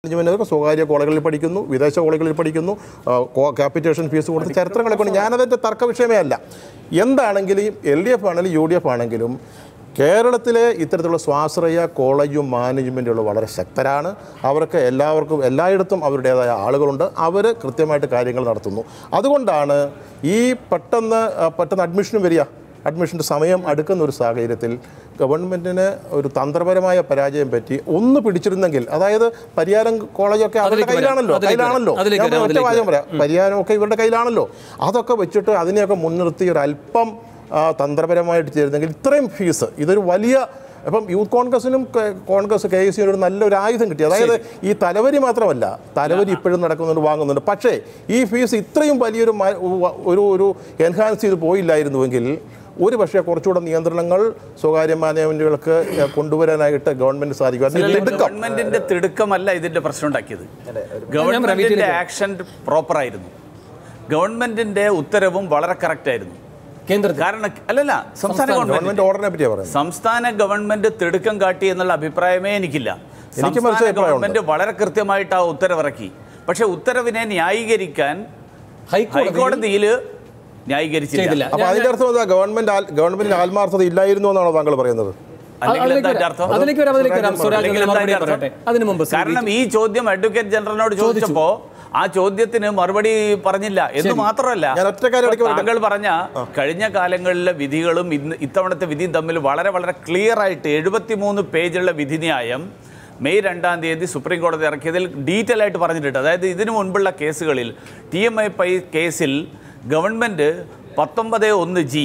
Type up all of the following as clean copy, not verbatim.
മാനേജ്മെൻറ്റുകൾ സ്വകാര്യ കോളേജുകളിൽ പഠിക്കുന്നു, വിദേശ കോളേജുകളിൽ പഠിക്കുന്നു, ക്യാപിറ്റേഷൻ ഫീസ് കൊടുത്ത് ചരിത്രങ്ങളെ കൊണ്ട് ഞാനതിൻ്റെ തർക്ക വിഷയമേ അല്ല. എന്താണെങ്കിലും LDF ആണെങ്കിലും UDF ആണെങ്കിലും കേരളത്തിലെ ഇത്തരത്തിലുള്ള സ്വാശ്രയ കോളേജും മാനേജ്മെൻറ്റുകളും വളരെ ശക്തരാണ്. അവർക്ക് എല്ലായിടത്തും അവരുടേതായ ആളുകളുണ്ട്. അവർ കൃത്യമായിട്ട് കാര്യങ്ങൾ നടത്തുന്നു. അതുകൊണ്ടാണ് ഈ പെട്ടെന്ന് അഡ്മിഷനും വരിക, അഡ്മിഷൻ്റെ സമയം അടുക്കുന്ന ഒരു സാഹചര്യത്തിൽ ഗവൺമെൻറ്റിന് ഒരു തന്ത്രപരമായ പരാജയം പറ്റി ഒന്ന് പിടിച്ചിരുന്നെങ്കിൽ, അതായത് പരിയാരം കോളേജൊക്കെ അവരുടെ കയ്യിലാണല്ലോ, ഒറ്റ വാചകം പറയാം, പരിയാരമൊക്കെ ഇവരുടെ കയ്യിലാണല്ലോ. അതൊക്കെ വെച്ചിട്ട് അതിനെയൊക്കെ മുൻനിർത്തി ഒരല്പം തന്ത്രപരമായിട്ട് ചേരുന്നെങ്കിൽ ഇത്രയും ഫീസ്, ഇതൊരു വലിയ അപ്പം യൂത്ത് കോൺഗ്രസിനും കോൺഗ്രസ് KSU ഒരു നല്ലൊരു ആയുധം കിട്ടി. അതായത് ഈ തലവരി മാത്രമല്ല, തലവരി ഇപ്പോഴും നടക്കുന്നുണ്ട്, വാങ്ങുന്നുണ്ട്. പക്ഷേ ഈ ഫീസ് ഇത്രയും വലിയൊരു ഒരു എൻഹാൻസ് ചെയ്ത് പോയില്ലായിരുന്നുവെങ്കിൽ ഒരു പക്ഷേ കുറച്ചുകൂടെ നിയന്ത്രണങ്ങൾ സ്വകാര്യ മാനേജ്മെന്റുകൾക്ക് കൊണ്ടുവരാനായിട്ട് ഗവൺമെന്റ് സാധിക്കും. ഗവൺമെന്റിന്റെ തിടുക്കമല്ല ഇതിന്റെ പ്രശ്നം ഉണ്ടാക്കിയത്. ഗവൺമെന്റിന്റെ ആക്ഷൻ പ്രോപ്പർ ആയിരുന്നു. ഗവൺമെന്റിന്റെ ഉത്തരവും വളരെ കറക്റ്റ് ആയിരുന്നു. കാരണം അല്ലല്ല, സംസ്ഥാന ഗവൺമെന്റ് തിടുക്കം കാട്ടി എന്നുള്ള അഭിപ്രായമേ എനിക്കില്ല. സംസ്ഥാന ഗവൺമെന്റ് വളരെ കൃത്യമായിട്ട് ആ ഉത്തരവിറക്കി. പക്ഷെ ഉത്തരവിനെ ന്യായീകരിക്കാൻ ഹൈക്കോടതിയിൽ ന്യായീകരിച്ചില്ല. അപ്പൊ അതിന്റെ അർത്ഥം ഗവൺമെന്റിന് ആത്മാർത്ഥത ഇല്ലായിരുന്നു എന്നാണോ താങ്കൾ പറയുന്നത്? കാരണം ഈ ചോദ്യം അഡ്വക്കേറ്റ് ജനറലിനോട് ചോദിച്ചപ്പോ ആ ചോദ്യത്തിന് മറുപടി പറഞ്ഞില്ല എന്ന് മാത്രമല്ല, താങ്കൾ പറഞ്ഞ കഴിഞ്ഞ കാലങ്ങളിലെ വിധികളും ഇത്തവണത്തെ വിധിയും തമ്മിൽ വളരെ വളരെ ക്ലിയർ ആയിട്ട് 73 പേജുള്ള വിധിന്യായം മെയ് 2-ാം തീയതി സുപ്രീം കോടതി ഇറക്കിയതിൽ ഡീറ്റെയിൽ ആയിട്ട് പറഞ്ഞിട്ടുണ്ട്. അതായത് ഇതിനു മുൻപുള്ള കേസുകളിൽ TMI കേസിൽ ഗവൺമെൻറ് 19(1)G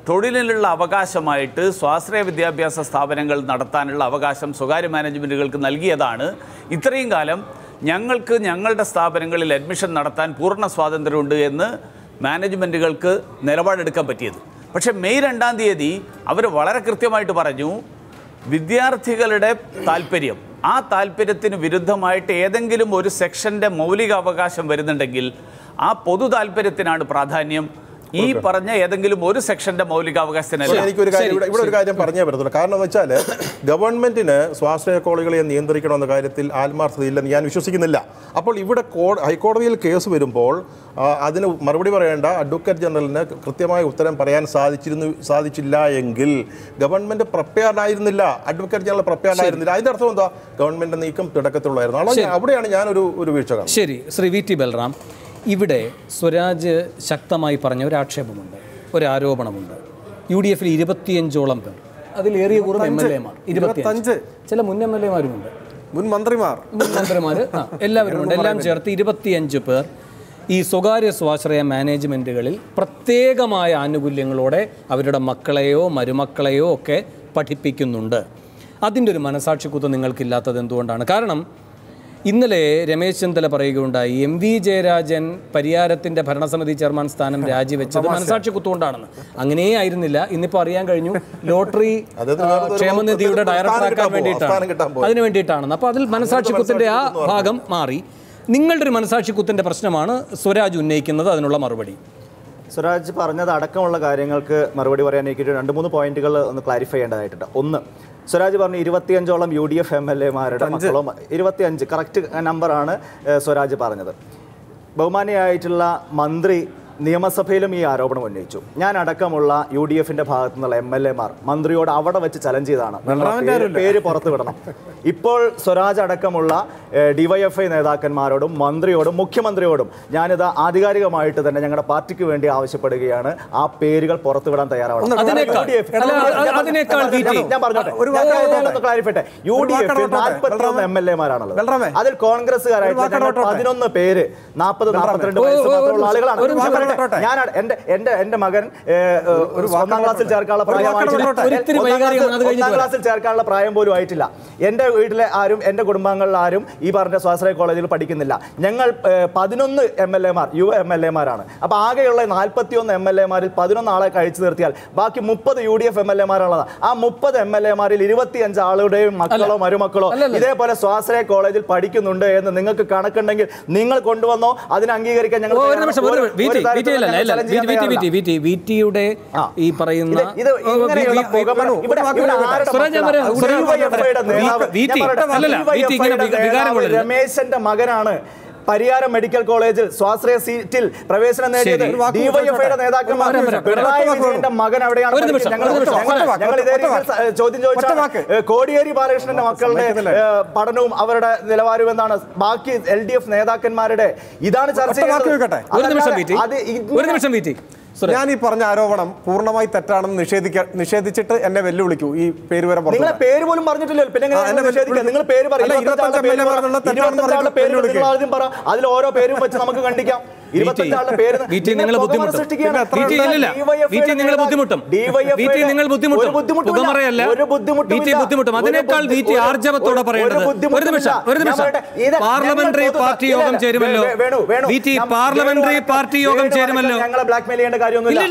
തൊഴിലിനുള്ള അവകാശമായിട്ട് സ്വാശ്രയ വിദ്യാഭ്യാസ സ്ഥാപനങ്ങൾ നടത്താനുള്ള അവകാശം സ്വകാര്യ മാനേജ്മെൻറ്റുകൾക്ക് നൽകിയതാണ്. ഇത്രയും കാലം ഞങ്ങൾക്ക് ഞങ്ങളുടെ സ്ഥാപനങ്ങളിൽ അഡ്മിഷൻ നടത്താൻ പൂർണ്ണ സ്വാതന്ത്ര്യമുണ്ട് എന്ന് മാനേജ്മെൻറ്റുകൾക്ക് നിലപാടെടുക്കാൻ പറ്റിയത്. പക്ഷേ മെയ് 2-ാം തീയതി അവർ വളരെ കൃത്യമായിട്ട് പറഞ്ഞു, വിദ്യാർത്ഥികളുടെ താല്പര്യം, ആ താല്പര്യത്തിന് വിരുദ്ധമായിട്ട് ഏതെങ്കിലും ഒരു സെക്ഷൻ്റെ മൗലിക അവകാശം വരുന്നുണ്ടെങ്കിൽ ആ പൊതു താല്പര്യത്തിനാണ് പ്രാധാന്യം, ഈ പറഞ്ഞ ഏതെങ്കിലും ഒരു സെക്ഷന്റെ മൗലികാവകാശത്തിനല്ല. എനിക്കൊരു കാര്യം ഇവിടെ ഒരു കാര്യം പറഞ്ഞേ പറ്റത്തുള്ളൂ. കാരണം എന്ന് വെച്ചാൽ ഗവൺമെന്റിന് സ്വാശ്രയ കോളേജുകളെ നിയന്ത്രിക്കണമെന്ന കാര്യത്തിൽ ആത്മാർത്ഥതയില്ലെന്ന് ഞാൻ വിശ്വസിക്കുന്നില്ല. അപ്പോൾ ഇവിടെ ഹൈക്കോടതിയിൽ കേസ് വരുമ്പോൾ അതിന് മറുപടി പറയേണ്ട അഡ്വക്കേറ്റ് ജനറലിന് കൃത്യമായ ഉത്തരം പറയാൻ സാധിച്ചില്ല എങ്കിൽ ഗവൺമെന്റ് പ്രിപ്പയർഡ് ആയിരുന്നില്ല, അഡ്വക്കേറ്റ് ജനറൽ പ്രിപ്പയർഡ് ആയിരുന്നില്ല. അതിന്റെ അർത്ഥം എന്താ? ഗവൺമെന്റ് നീക്കം തുടക്കത്തിലുള്ളായിരുന്നു. അവിടെയാണ് ഞാൻ ഒരു വീഴ്ച കാണുന്നത്. ശരി, ശ്രീ VT ബൽറാം, ഇവിടെ സ്വരാജ് ശക്തമായി പറഞ്ഞ ഒരു ആക്ഷേപമുണ്ട്, ഒരു ആരോപണമുണ്ട്. UDFൽ 25ഓളം പേർ, അതിലേറിയ കൂറും MLA മാർ, 25, ചില മുൻ MLA മാരുമുണ്ട്, മുൻ മന്ത്രിമാർ എല്ലാവരും ഉണ്ട്. എല്ലാം ചേർത്ത് 25 പേർ ഈ സ്വകാര്യ സ്വാശ്രയ മാനേജ്മെൻറ്റുകളിൽ പ്രത്യേകമായ ആനുകൂല്യങ്ങളോടെ അവരുടെ മക്കളെയോ മരുമക്കളെയോ ഒക്കെ പഠിപ്പിക്കുന്നുണ്ട്. അതിൻ്റെ ഒരു മനസാക്ഷിക്കുത്തം നിങ്ങൾക്കില്ലാത്തത് എന്തുകൊണ്ടാണ്? കാരണം ഇന്നലെ രമേശ് ചെന്നിത്തല പറയുകയുണ്ടായി, MV ജയരാജൻ പരിയാരത്തിൻ്റെ ഭരണസമിതി ചെയർമാൻ സ്ഥാനം രാജിവെച്ചത് മനസാക്ഷി കുത്തുകൊണ്ടാണെന്ന്. അങ്ങനെയേ ആയിരുന്നില്ല. ഇന്നിപ്പോൾ അറിയാൻ കഴിഞ്ഞു, ലോട്ടറി ക്ഷേമനിധിയുടെ ഡയറക്ടറാക്കാൻ വേണ്ടിയിട്ടാണ്, അതിന് വേണ്ടിയിട്ടാണെന്ന്. അപ്പോൾ അതിൽ മനസാക്ഷി കുത്തിൻ്റെ ആ ഭാഗം മാറി. നിങ്ങളുടെ ഒരു മനസാക്ഷി കുത്തിൻ്റെ പ്രശ്നമാണ് സ്വരാജ് ഉന്നയിക്കുന്നത്. അതിനുള്ള മറുപടി സ്വരാജ് പറഞ്ഞത് അടക്കമുള്ള കാര്യങ്ങൾക്ക് മറുപടി പറയാൻ എനിക്ക് 2-3 പോയിന്റുകൾ ഒന്ന് ക്ലാരിഫൈ ചെയ്യേണ്ടതായിട്ടുണ്ട്. ഒന്ന്, സ്വരാജ് പറഞ്ഞു 25ഓളം UDF MLA-മാരുടെ മക്കളും, 25 കറക്റ്റ് നമ്പറാണ് സ്വരാജ് പറഞ്ഞത്. ബഹുമാനിയായിട്ടുള്ള മന്ത്രി നിയമസഭയിലും ഈ ആരോപണം ഉന്നയിച്ചു. ഞാൻ അടക്കമുള്ള UDFന്റെ ഭാഗത്തു നിന്നുള്ള MLA-മാർ മന്ത്രിയോട് അവിടെ വെച്ച് ചലഞ്ച് ചെയ്താണ്, പേര് പുറത്തു വിടണം. ഇപ്പോൾ സ്വരാജ് അടക്കമുള്ള DYFI നേതാക്കന്മാരോടും മന്ത്രിയോടും മുഖ്യമന്ത്രിയോടും ഞാനിത് ആധികാരികമായിട്ട് തന്നെ ഞങ്ങളുടെ പാർട്ടിക്ക് വേണ്ടി ആവശ്യപ്പെടുകയാണ്, ആ പേരുകൾ പുറത്തു വിടാൻ തയ്യാറാവണം. ഞാൻ പറഞ്ഞോട്ടെ, ക്ലാരിഫൈട്ടെ. UDF 41 MLA-മാരാണുള്ളത്. അതിൽ കോൺഗ്രസ്സുകാരായിട്ട് 11 പേര് 40-42 വയസ്സ് മാത്രമുള്ള ആളുകളാണ്. ഞാൻ എന്റെ മകൻ 1-ാം ക്ലാസ്സിൽ ചേർക്കാനുള്ള പ്രായം പോലും ആയിട്ടില്ല. എന്റെ വീട്ടിലെ ആരും എന്റെ കുടുംബാംഗങ്ങളിൽ ആരും ഈ പറഞ്ഞ സ്വാശ്രയ കോളേജിൽ പഠിക്കുന്നില്ല. ഞങ്ങൾ 11 MLA-മാർ MLA-മാരാണ്. അപ്പൊ ആകെയുള്ള 41 MLA-മാരിൽ 11 ആളെ കഴിച്ചു നിർത്തിയാൽ ബാക്കി 30 UDF MLA-മാരുള്ളതാണ്. ആ 30 MLA-മാരിൽ 25 ആളുടെയും മക്കളോ മരുമക്കളോ ഇതേപോലെ സ്വാശ്രയ കോളേജിൽ പഠിക്കുന്നുണ്ട് എന്ന് നിങ്ങൾക്ക് കണക്കുണ്ടെങ്കിൽ നിങ്ങൾ കൊണ്ടുവന്നോ, അതിനെ അംഗീകരിക്കാൻ ഞങ്ങൾ VTയുടെ ഈ പറയുന്ന വികാരം രമേശന്റെ മകനാണ് പരിയാരം മെഡിക്കൽ കോളേജിൽ സ്വാശ്രയ സീറ്റിൽ പ്രവേശനം നേടിയത്. ഡിവൈഎഫ്ഐയുടെ നേതാക്കന്മാർ പിണറായി വിജയന്റെ മകൻ അവിടെയാണ്. ഞങ്ങൾ ഇതേ രീതിയിൽ ചോദ്യം ചോദിച്ചാൽ കോടിയേരി ബാലകൃഷ്ണന്റെ മക്കളുടെ പഠനവും അവരുടെ നിലവാരവും എന്താണ്, ബാക്കി LDF നേതാക്കന്മാരുടെ ഇതാണ് ചർച്ച ചെയ്യുന്നത്. ഞാൻ ഈ പറഞ്ഞ ആരോപണം പൂർണ്ണമായി തെറ്റാണെന്ന് നിഷേധിച്ചിട്ട് എന്നെ വെല്ലുവിളിക്കൂ. ഈ പേര് വരെ നിങ്ങളെ പേര് പോലും പറഞ്ഞിട്ടില്ലല്ലോ, പിന്നെ നിങ്ങൾ പേര് പറ, അതിൽ ഓരോ പേരും വെച്ച് നമുക്ക് കണ്ടിക്കാം. 25 ആളുടെ പേര് പാർലമെന്ററി പാർട്ടി യോഗം ചേരുമല്ലോ. പാർലമെന്ററി പാർട്ടി യോഗം ചേരുമല്ലോ. ഞങ്ങളെ ബ്ലാക്ക്മെയിൽ ചെയ്യേണ്ട കാര്യമൊന്നുമില്ല.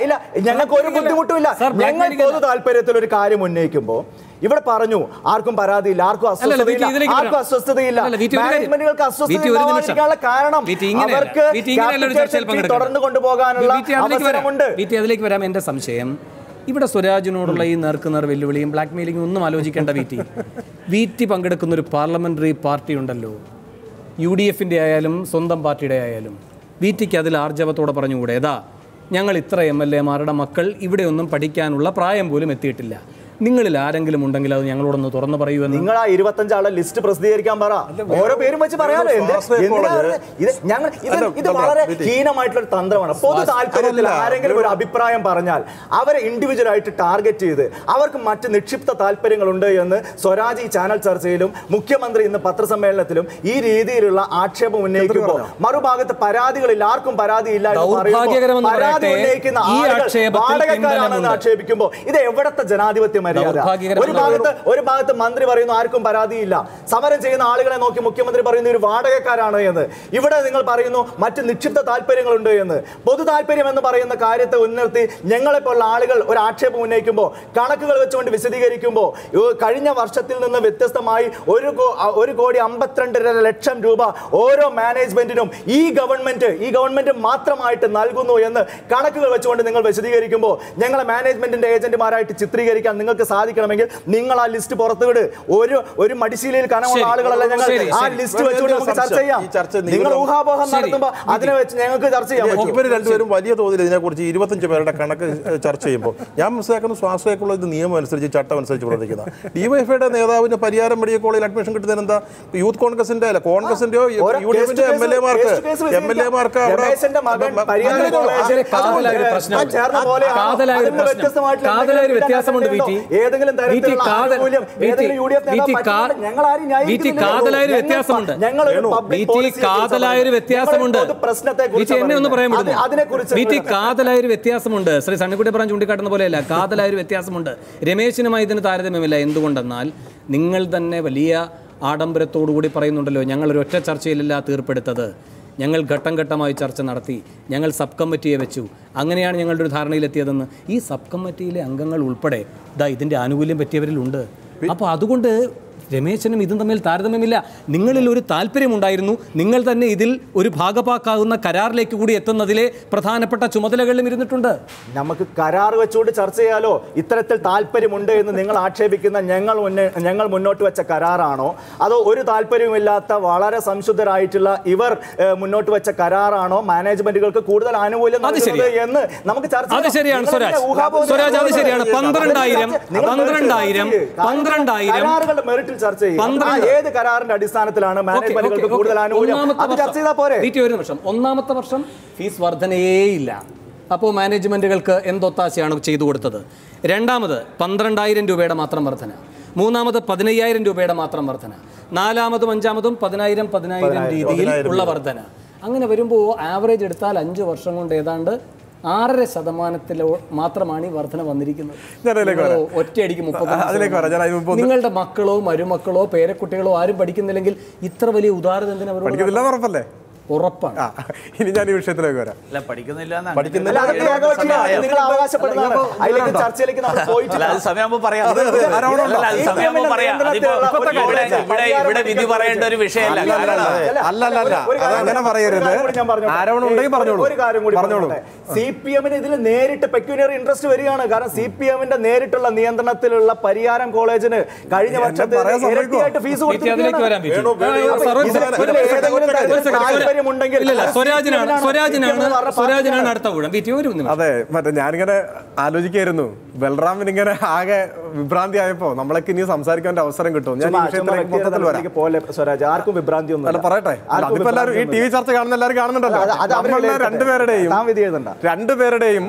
ഇല്ല, ഞങ്ങൾക്ക് ഒരു ബുദ്ധിമുട്ടുമില്ല. ഞങ്ങൾ പൊതു താല്പര്യത്തിൽ ഒരു കാര്യം ഉന്നയിക്കുമ്പോൾ ഇവിടെ പറഞ്ഞു ആർക്കും പരാതിയില്ല, ആർക്കും അസ്വസ്ഥതയില്ല. മാനേജ്മെന്റുകൾക്ക് അസ്വസ്ഥത കാരണം അവർക്ക് തുടർന്ന് കൊണ്ടുപോകാനുള്ള അവസരമുണ്ട്. അതിലേക്ക് വരാം. എന്റെ സംശയം ഇവിടെ സ്വരാജിനോടുള്ള ഈ നേർക്കുനേർ വെല്ലുവിളിയും ബ്ലാക്ക് മെയിലിംഗും ഒന്നും ആലോചിക്കേണ്ട. വി ടി പങ്കെടുക്കുന്ന ഒരു പാർലമെന്ററി പാർട്ടി ഉണ്ടല്ലോ, UDFന്റെ ആയാലും സ്വന്തം പാർട്ടിയുടെ ആയാലും. വി ടിക്ക് അതിൽ ആർജവത്തോടെ പറഞ്ഞുകൂടെ, ഏതാ ഞങ്ങൾ ഇത്ര MLA-മാരുടെ മക്കൾ ഇവിടെയൊന്നും പഠിക്കാനുള്ള പ്രായം പോലും എത്തിയിട്ടില്ല, നിങ്ങളിൽ ആരെങ്കിലും ഉണ്ടെങ്കിൽ അത് ഞങ്ങളോടൊന്ന് തുറന്നു പറയൂ. നിങ്ങൾ ആ 25 ആളെ ലിസ്റ്റ് പ്രസിദ്ധീകരിക്കാൻ പറ, ഓരോ പേരും വെച്ച് പറയാലോ. ഇത് വളരെ ഹീനമായിട്ടുള്ള തന്ത്രമാണ്. പൊതു താല്പര്യത്തിൽ ആരെങ്കിലും ഒരു അഭിപ്രായം പറഞ്ഞാൽ അവരെ ഇൻഡിവിജ്വൽ ആയിട്ട് ടാർഗറ്റ് ചെയ്ത് അവർക്ക് മറ്റ് നിക്ഷിപ്ത താല്പര്യങ്ങളുണ്ട് എന്ന് സ്വരാജ് ഈ ചാനൽ ചർച്ചയിലും മുഖ്യമന്ത്രി ഇന്ന് പത്രസമ്മേളനത്തിലും ഈ രീതിയിലുള്ള ആക്ഷേപം ഉന്നയിക്കുമ്പോൾ മറുഭാഗത്ത് പരാതികളില്ല, ആർക്കും പരാതിയില്ല പരാതി ഉന്നയിക്കുന്ന വാടകക്കാരാണെന്ന് ആക്ഷേപിക്കുമ്പോൾ ഇത് എവിടത്തെ ജനാധിപത്യം? ഒരു ഭാഗത്ത് മന്ത്രി പറയുന്നു ആർക്കും പരാതിയില്ല, സമരം ചെയ്യുന്ന ആളുകളെ നോക്കി മുഖ്യമന്ത്രി പറയുന്നു ഒരു വാടകക്കാരാണ് എന്ന്. ഇവിടെ നിങ്ങൾ പറയുന്നു മറ്റ് നിക്ഷിപ്ത താല്പര്യങ്ങളുണ്ട് എന്ന്. പൊതു താല്പര്യം എന്ന് പറയുന്ന കാര്യത്തെ ഉന്നർത്തി ഞങ്ങളെപ്പോലുള്ള ആളുകൾ ഒരു ആക്ഷേപം ഉന്നയിക്കുമ്പോൾ, കണക്കുകൾ വെച്ചുകൊണ്ട് വിശദീകരിക്കുമ്പോൾ, കഴിഞ്ഞ വർഷത്തിൽ നിന്ന് വ്യത്യസ്തമായി 1,52,50,000 രൂപ ഓരോ മാനേജ്മെന്റിനും ഈ ഗവൺമെന്റ് മാത്രമായിട്ട് നൽകുന്നു എന്ന് കണക്കുകൾ വെച്ചുകൊണ്ട് നിങ്ങൾ വിശദീകരിക്കുമ്പോൾ ഞങ്ങളെ മാനേജ്മെന്റിന്റെ ഏജന്റുമാരായിട്ട് ചിത്രീകരിക്കാൻ നിങ്ങൾക്ക് സാധിക്കണമെങ്കിൽ നിങ്ങൾ ആ ലിസ്റ്റ് പുറത്തുവിട്. ഒരു മടിശീലയിൽ കനമുള്ള ആളുകളല്ല ഞങ്ങൾ. ആ ലിസ്റ്റ് വെച്ചുകൊണ്ട് നമുക്ക് ചർച്ച ചെയ്യാം. നിങ്ങൾ ഊഹാപോഹം നടത്തുമ്പോൾ അതിനെ വെച്ച് ഞങ്ങൾക്ക് ചർച്ച ചെയ്യാം. ഇവർ രണ്ടുപേരും വലിയ തോതിൽ ഇതിനെക്കുറിച്ച് 25 പേരുടെ കണക്ക് ചർച്ച ചെയ്യുമ്പോൾ ഞാൻ മനസ്സിലാക്കുന്നു സ്വാശ്രയക്കുള്ള ഇത് നിയമം അനുസരിച്ച് ചട്ടം അനുസരിച്ച് പ്രവർത്തിക്കുന്ന ഡിവൈഎഫ്ഐയുടെ നേതാവിന് പരിയാരം മെഡിക്കൽ കോളേജിൽ അഡ്മിഷൻ കിട്ടുന്നതിന് എന്താ യൂത്ത് കോൺഗ്രസിന്റെ അല്ല കോൺഗ്രസിന്റെയോ UDFന്റെ MLA-മാർക്ക് വ്യത്യാസമുണ്ട്. വ്യത്യാസമുണ്ട്. ശ്രീ സണ്ണിക്കുട്ടി പറഞ്ഞ ചൂണ്ടിക്കാട്ടുന്ന പോലെയല്ല, കാതലായൊരു വ്യത്യാസമുണ്ട്. രമേശിനുമായി ഇതിന് താരതമ്യമില്ല. എന്തുകൊണ്ടെന്നാൽ നിങ്ങൾ തന്നെ വലിയ ആഡംബരത്തോടുകൂടി പറയുന്നുണ്ടല്ലോ, ഞങ്ങൾ ഒരു ഒറ്റ ചർച്ചയിലല്ല തീർപ്പെടുത്തത്, ഞങ്ങൾ ഘട്ടം ഘട്ടമായി ചർച്ച നടത്തി, ഞങ്ങൾ സബ് കമ്മിറ്റിയെ വെച്ചു, അങ്ങനെയാണ് ഞങ്ങളുടെ ഒരു ധാരണയിലെത്തിയതെന്ന്. ഈ സബ് കമ്മിറ്റിയിലെ അംഗങ്ങൾ ഉൾപ്പെടെ ഇതിൻ്റെ ആനുകൂല്യം പറ്റിയവരിലുണ്ട്. അപ്പോൾ അതുകൊണ്ട് രമേശനും ഇതും തമ്മിൽ താരതമ്യമില്ല. നിങ്ങളിൽ ഒരു താല്പര്യമുണ്ടായിരുന്നു, നിങ്ങൾ തന്നെ ഇതിൽ ഒരു ഭാഗഭാക്കാകുന്ന കരാറിലേക്ക് കൂടി എത്തുന്നതിലെ പ്രധാനപ്പെട്ട ചുമതലകളിലും ഇരുന്നിട്ടുണ്ട്. നമുക്ക് കരാർ വെച്ചുകൊണ്ട് ചർച്ച ചെയ്യാലോ. ഇത്തരത്തിൽ താല്പര്യമുണ്ട് എന്ന് നിങ്ങൾ ആക്ഷേപിക്കുന്ന ഞങ്ങൾ മുന്നോട്ട് വെച്ച കരാറാണോ, അതോ ഒരു താല്പര്യവുമില്ലാത്ത വളരെ സംശുദ്ധരായിട്ടുള്ള ഇവർ മുന്നോട്ട് വെച്ച കരാറാണോ മാനേജ്മെന്റുകൾക്ക് കൂടുതൽ ആനുകൂല്യം എന്ന് നമുക്ക് ചർച്ച ചെയ്യാം. അത് ശരിയാണ് സ്വരാജ്, അത് ശരിയാണ്. 12,000 മെറിറ്റിൽ ചർച്ച ചെയ്യും. ഏത് കരാറിന്റെ അടിസ്ഥാനത്തിലാണ് മാനേജ്മെന്റുകൾക്ക് കൂടുതൽ ആനുകൂല്യം അത് ചർച്ച ചെയ്താൽ പോരെ. ഒന്നാമത്തെ വർഷം ഫീസ് വർധനയേയില്ല. അപ്പോൾ മാനേജ്മെന്റുകൾക്ക് എന്തൊത്താശയാണ് ചെയ്തു കൊടുത്തത്? രണ്ടാമത് 12,000 രൂപയുടെ മാത്രം വർധന, മൂന്നാമത് 15,000 രൂപയുടെ മാത്രം വർധന, നാലാമതും അഞ്ചാമതും 10,000 രീതിയിൽ ഉള്ള വർധന. അങ്ങനെ വരുമ്പോൾ ആവറേജ് എടുത്താൽ 5 വർഷം കൊണ്ട് ഏതാണ്ട് 6% മാത്രമാണ് ഈ വർധന വന്നിരിക്കുന്നത്. ഒറ്റയടിക്ക് 30. നിങ്ങളുടെ മക്കളോ മരുമക്കളോ പേരക്കുട്ടികളോ ആരും പഠിക്കുന്നില്ലെങ്കിൽ ഇത്ര വലിയ ഉദാരത എന്തിനാ? ഉറപ്പാണ്. ഇനി ഞാൻ ഈ വിഷയത്തിലേക്ക് വരാം. ഇവിടെ വിധി പറയേണ്ട ഒരു വിഷയമല്ല. അല്ലല്ല, അങ്ങനെ പറയരുത്. ആരോപണം ഉണ്ടെങ്കിൽ പറഞ്ഞോളൂ. ഒരു കാര്യം കൂടി പറഞ്ഞോളൂ. CPM-ന് ഇതിൽ നേരിട്ട് പെക്യൂനിയറി ഇൻട്രസ്റ്റ് വരികയാണ്. കാരണം CPM-ന്റെ നേരിട്ടുള്ള നിയന്ത്രണത്തിലുള്ള പരിയാരം കോളേജിന് കഴിഞ്ഞ വർഷത്തെ ഇരട്ടിയായിട്ട് ഫീസ് അതെ, മറ്റേ ഞാനിങ്ങനെ ആലോചിക്കായിരുന്നു, ബൽറാമിന് ഇങ്ങനെ ആകെ വിഭ്രാന്തി ആയപ്പോ നമ്മളൊക്കെ ഇനി സംസാരിക്കാൻ അവസരം കിട്ടും. ഞാൻ മൊത്തത്തിൽ വരാം. സ്വരാജ്, ആർക്കും വിഭ്രാന്തി ഒന്നും പറയട്ടെ. അതിപ്പോ എല്ലാവരും ഈ TV ചർച്ച കാണുന്ന എല്ലാവരും കാണുന്നുണ്ടല്ലോ. രണ്ടുപേരുടെയും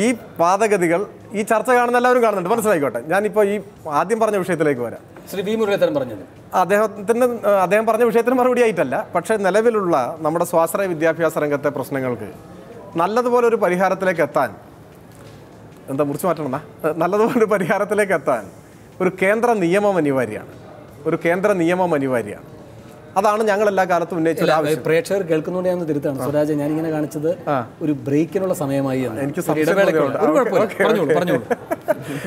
ഈ വാദഗതികൾ ഈ ചർച്ച കാണുന്ന എല്ലാവരും കാണുന്നുണ്ട്. മനസ്സിലായിക്കോട്ടെ. ഞാനിപ്പോ ഈ ആദ്യം പറഞ്ഞ വിഷയത്തിലേക്ക് വരാം. ശ്രീ വി മുരളീധരൻ പറഞ്ഞത് അദ്ദേഹം പറഞ്ഞ വിഷയത്തിന് മറുപടി ആയിട്ടല്ല, പക്ഷേ നിലവിലുള്ള നമ്മുടെ സ്വാശ്രയ വിദ്യാഭ്യാസ രംഗത്തെ പ്രശ്നങ്ങൾക്ക് നല്ലതുപോലെ ഒരു പരിഹാരത്തിലേക്ക് എത്താൻ നല്ലതുപോലെ ഒരു പരിഹാരത്തിലേക്ക് എത്താൻ ഒരു കേന്ദ്ര നിയമം അനിവാര്യമാണ്. അതാണ് ഞങ്ങൾ എല്ലാ കാലത്തും ഉന്നയിച്ചത്. പ്രേക്ഷകർ കേൾക്കുന്നതുകൊണ്ട് ഞാൻ തിരുത്താണ് സ്വരാജ്, ഞാനിങ്ങനെ കാണിച്ചത് ഒരു ബ്രേക്കിനുള്ള സമയമായി. എനിക്ക്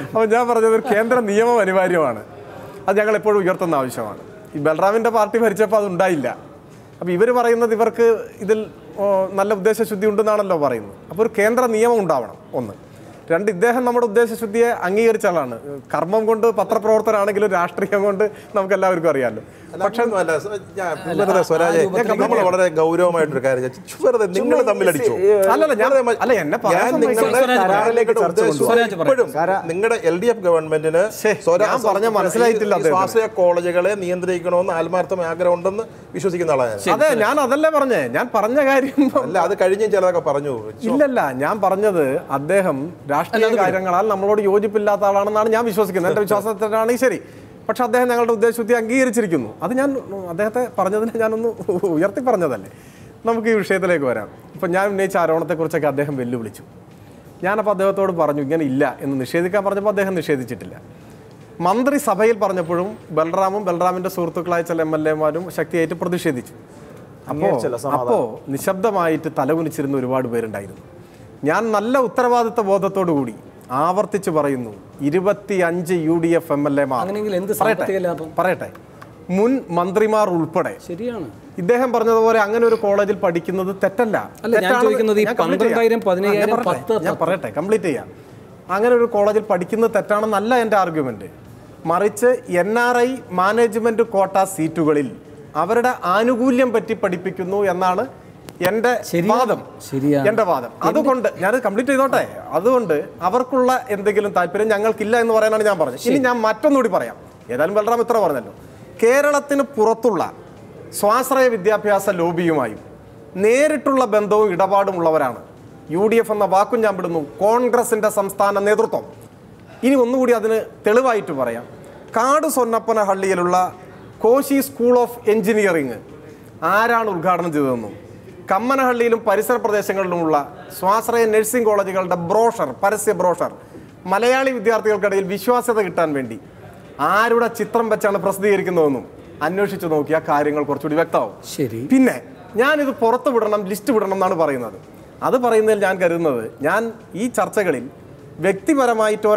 അപ്പോൾ ഞാൻ പറഞ്ഞത് ഒരു കേന്ദ്ര നിയമം അനിവാര്യമാണ്. അത് ഞങ്ങൾ എപ്പോഴും ഉയർത്തുന്ന ആവശ്യമാണ്. ഈ ബൽറാമിൻ്റെ പാർട്ടി ഭരിച്ചപ്പോൾ അതുണ്ടായില്ല. അപ്പോൾ ഇവർ പറയുന്നത് ഇവർക്ക് ഇതിൽ നല്ല ഉദ്ദേശശുദ്ധി ഉണ്ടെന്നാണല്ലോ പറയുന്നത്. അപ്പോൾ ഒരു കേന്ദ്ര നിയമം ഉണ്ടാവണം. ഒന്ന്. രണ്ട്, ഇദ്ദേഹം നമ്മുടെ ഉദ്ദേശശുദ്ധിയെ അംഗീകരിച്ച ആളാണ്. കർമ്മം കൊണ്ട് പത്രപ്രവർത്തനാണെങ്കിലും രാഷ്ട്രീയം കൊണ്ട് നമുക്ക് എല്ലാവർക്കും അറിയാമല്ലോ. പക്ഷേ നമ്മൾ വളരെ ഗൗരവമായിട്ടൊരു കാര്യം, നിങ്ങൾ തമ്മിലടിച്ചു. നിങ്ങളുടെ LDF ഗവൺമെന്റിന് മനസ്സിലായിട്ടില്ല സ്വാശ്രയ കോളേജുകളെ നിയന്ത്രിക്കണമെന്ന് ആത്മാർത്ഥമായ ആഗ്രഹം ഉണ്ടെന്ന് വിശ്വസിക്കുന്ന ആളാണ്. അതെ, ഞാൻ അതല്ലേ പറഞ്ഞേ. ഞാൻ പറഞ്ഞ കാര്യം അല്ല, അത് കഴിഞ്ഞും ചിലതൊക്കെ പറഞ്ഞു. ഇല്ലല്ല, ഞാൻ പറഞ്ഞത് അദ്ദേഹം രാഷ്ട്രീയ കാര്യങ്ങളാൽ നമ്മളോട് യോജിപ്പില്ലാത്ത ആളാണെന്നാണ് ഞാൻ വിശ്വസിക്കുന്നത്. എൻ്റെ വിശ്വാസത്തിനാണെങ്കിൽ ശരി. പക്ഷെ അദ്ദേഹം ഞങ്ങളുടെ ഉദ്ദേശശുദ്ധി അംഗീകരിച്ചിരിക്കുന്നു. അത് ഞാൻ അദ്ദേഹത്തെ പറഞ്ഞതിനെ ഞാനൊന്ന് ഉയർത്തി പറഞ്ഞതല്ലേ. നമുക്ക് ഈ വിഷയത്തിലേക്ക് വരാം. ഇപ്പം ഞാൻ ഉന്നയിച്ച ആരോപണത്തെക്കുറിച്ചൊക്കെ അദ്ദേഹം വെല്ലുവിളിച്ചു. ഞാനപ്പോൾ അദ്ദേഹത്തോട് പറഞ്ഞു ഇങ്ങനെ ഇല്ല എന്ന് നിഷേധിക്കാൻ പറഞ്ഞപ്പോൾ അദ്ദേഹം നിഷേധിച്ചിട്ടില്ല. മന്ത്രിസഭയിൽ പറഞ്ഞപ്പോഴും ബൽറാമിൻ്റെ സുഹൃത്തുക്കളായ ചില MLA-മാരും ശക്തിയായിട്ട് പ്രതിഷേധിച്ചു. അപ്പോൾ നിശബ്ദമായിട്ട് തലകുനിച്ചിരുന്ന ഒരുപാട് പേരുണ്ടായിരുന്നു. ഞാൻ നല്ല ഉത്തരവാദിത്വ ബോധത്തോടു കൂടി ആവർത്തിച്ച് പറയുന്നു, 25 UDF MLA-മാർ, പറയട്ടെ, മുൻ മന്ത്രിമാർ ഉൾപ്പെടെ, ശരിയാണ്, ഇദ്ദേഹം പറഞ്ഞതുപോലെ അങ്ങനെ ഒരു കോളേജിൽ പഠിക്കുന്നത് തെറ്റല്ല. ഞാൻ പറയട്ടെ, കംപ്ലീറ്റ് ചെയ്യാം. അങ്ങനെ ഒരു കോളേജിൽ പഠിക്കുന്നത് തെറ്റാണെന്നല്ല എൻ്റെ ആർഗ്യുമെന്റ്. മറിച്ച് NRI മാനേജ്മെന്റ് കോട്ട സീറ്റുകളിൽ അവരുടെ ആനുകൂല്യം പറ്റി പഠിപ്പിക്കുന്നു എന്നാണ് എൻ്റെ വാദം. അതുകൊണ്ട് ഞാനത് കംപ്ലീറ്റ് ചെയ്തോട്ടെ. അതുകൊണ്ട് അവർക്കുള്ള എന്തെങ്കിലും താല്പര്യം ഞങ്ങൾക്കില്ല എന്ന് പറയാനാണ് ഞാൻ പറഞ്ഞത്. ഇനി ഞാൻ മറ്റൊന്നുകൂടി പറയാം. ഏതായാലും ബൽറാം ഇത്ര പറഞ്ഞല്ലോ. കേരളത്തിന് പുറത്തുള്ള സ്വാശ്രയ വിദ്യാഭ്യാസ ലോബിയുമായും നേരിട്ടുള്ള ബന്ധവും ഇടപാടുമുള്ളവരാണ് UDF എന്ന വാക്കും ഞാൻ വിടുന്നു, കോൺഗ്രസിൻ്റെ സംസ്ഥാന നേതൃത്വം. ഇനി ഒന്നുകൂടി അതിന് തെളിവായിട്ട് പറയാം. കാട് സൊന്നപ്പനഹള്ളിയിലുള്ള കോശി സ്കൂൾ ഓഫ് എഞ്ചിനീയറിംഗ് ആരാണ് ഉദ്ഘാടനം ചെയ്തതെന്നും കമ്മനഹള്ളിയിലും പരിസര പ്രദേശങ്ങളിലുമുള്ള സ്വാശ്രയ നഴ്സിംഗ് കോളേജുകളുടെ പരസ്യ ബ്രോഷർ മലയാളി വിദ്യാർത്ഥികൾക്കിടയിൽ വിശ്വാസ്യത കിട്ടാൻ വേണ്ടി ആരുടെ ചിത്രം വെച്ചാണ് പ്രസിദ്ധീകരിക്കുന്നതെന്നും അന്വേഷിച്ചു നോക്കിയാൽ കാര്യങ്ങൾ കുറച്ചുകൂടി വ്യക്തമാവും. പിന്നെ ഞാനിത് പുറത്ത് വിടണം, ലിസ്റ്റ് വിടണം എന്നാണ് പറയുന്നത്. അത് പറയുന്നതിൽ ഞാൻ കരുതുന്നത്, ഞാൻ ഈ ചർച്ചകളിൽ വ്യക്തിപരമായിട്ട്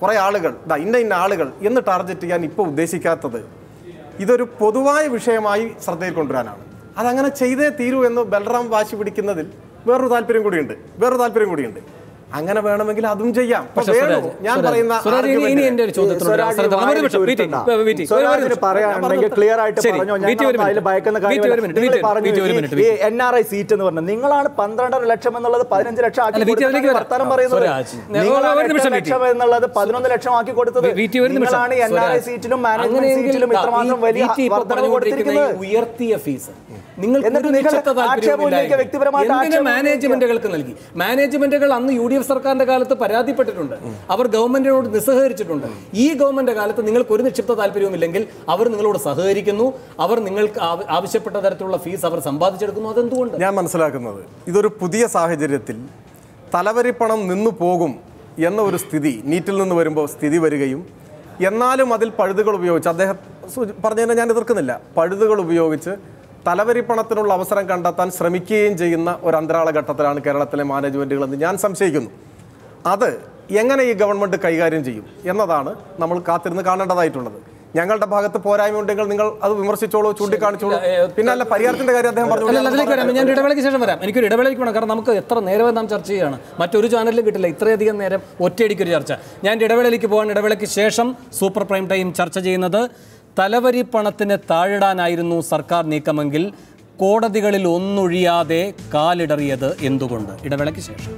കുറേ ആളുകൾ, ഇന്ന ആളുകൾ എന്ന് ടാർഗറ്റ് ചെയ്യാൻ ഇപ്പോൾ ഉദ്ദേശിക്കാത്തത് ഇതൊരു പൊതുവായ വിഷയമായി ശ്രദ്ധയിൽ കൊണ്ടുവരാനാണ്. അതങ്ങനെ ചെയ്തേ തീരൂ എന്ന് ബൽറാം വാശി പിടിക്കുന്നതിൽ വേറൊരു താല്പര്യം കൂടിയുണ്ട്. അങ്ങനെ വേണമെങ്കിൽ അതും ചെയ്യാം. ഞാൻ പറയുന്ന NRI സീറ്റ് എന്ന് പറഞ്ഞത് നിങ്ങളാണ് 12.5 ലക്ഷം എന്നുള്ളത് 15 ലക്ഷം ആക്കി വർത്തമാനം പറയുന്നത്. 11 ലക്ഷം ആക്കി കൊടുത്തത് നിങ്ങളാണ്. NRI സീറ്റിലും മാനേജ്മെന്റ് സീറ്റിലും ഇത്രമാത്രം വലിയ വർധനവ് കൊടുത്തിരിക്കുന്നത്. ഉയർത്തിയ ഫീസ് മാനേജ്മെന്റുകൾക്ക് നൽകി. മാനേജ്മെന്റുകൾ അന്ന് UDF സർക്കാരിന്റെ കാലത്ത് പരാതിപ്പെട്ടിട്ടുണ്ട്. അവർ ഗവൺമെന്റിനോട് നിസ്സഹകരിച്ചിട്ടുണ്ട്. ഈ ഗവൺമെന്റ് കാലത്ത് നിങ്ങൾക്ക് ഒരു നിക്ഷിപ്ത താല്പര്യവുമില്ലെങ്കിൽ അവർ നിങ്ങളോട് സഹകരിക്കുന്നു. അവർ നിങ്ങൾക്ക് ആവശ്യപ്പെട്ട തരത്തിലുള്ള ഫീസ് അവർ സമ്പാദിച്ചെടുക്കുന്നു. അതെന്തുകൊണ്ട്? ഞാൻ മനസ്സിലാക്കുന്നത് ഇതൊരു പുതിയ സാഹചര്യത്തിൽ തലവരിപ്പണം നിന്നു പോകും എന്ന ഒരു സ്ഥിതി നീറ്റിൽ നിന്ന് വരുമ്പോൾ സ്ഥിതി വരികയും, എന്നാലും അതിൽ പഴുതുകൾ ഉപയോഗിച്ച്, അദ്ദേഹം പറഞ്ഞതിനെ ഞാൻ എതിർക്കുന്നില്ല, പഴുതുകൾ ഉപയോഗിച്ച് തലവരി പണത്തിനുള്ള അവസരം കണ്ടെത്താൻ ശ്രമിക്കുകയും ചെയ്യുന്ന ഒരു അന്തരാള ഘട്ടത്തിലാണ് കേരളത്തിലെ മാനേജ്മെൻറ്റുകളെന്ന് ഞാൻ സംശയിക്കുന്നു. അത് എങ്ങനെ ഈ ഗവൺമെൻറ് കൈകാര്യം ചെയ്യും എന്നതാണ് നമ്മൾ കാത്തിരുന്ന് കാണേണ്ടതായിട്ടുള്ളത്. ഞങ്ങളുടെ ഭാഗത്ത് പോരായ്മ ഉണ്ടെങ്കിൽ നിങ്ങൾ അത് വിമർശിച്ചോളൂ, ചൂണ്ടിക്കാണിച്ചോളൂ. പിന്നെ അല്ല, പരിഹാരത്തിന്റെ കാര്യം അദ്ദേഹം പറഞ്ഞു. ഞാൻ ഇടവേളയ്ക്ക് ശേഷം വരാം. എനിക്കൊരു ഇടവേളയ്ക്ക് വേണം, കാരണം നമുക്ക് എത്ര നേരം നാം ചർച്ച ചെയ്യുകയാണ്. മറ്റൊരു ചാനലിലും കിട്ടില്ല ഇത്രയധികം നേരം ഒറ്റയടിക്കൊരു ചർച്ച. ഞാൻ ഇടവേളയിലേക്ക് പോകാൻ. ഇടവേളയ്ക്ക് ശേഷം സൂപ്പർ പ്രൈം ടൈം ചർച്ച ചെയ്യുന്നത് തലവരി പണത്തിന് താഴിടാനായിരുന്നു സർക്കാർ നീക്കമെങ്കിൽ കോടതികളിൽ ഒന്നൊഴിയാതെ കാലിടറിയത് എന്തുകൊണ്ട്? ഇടവേളയ്ക്ക് ശേഷം.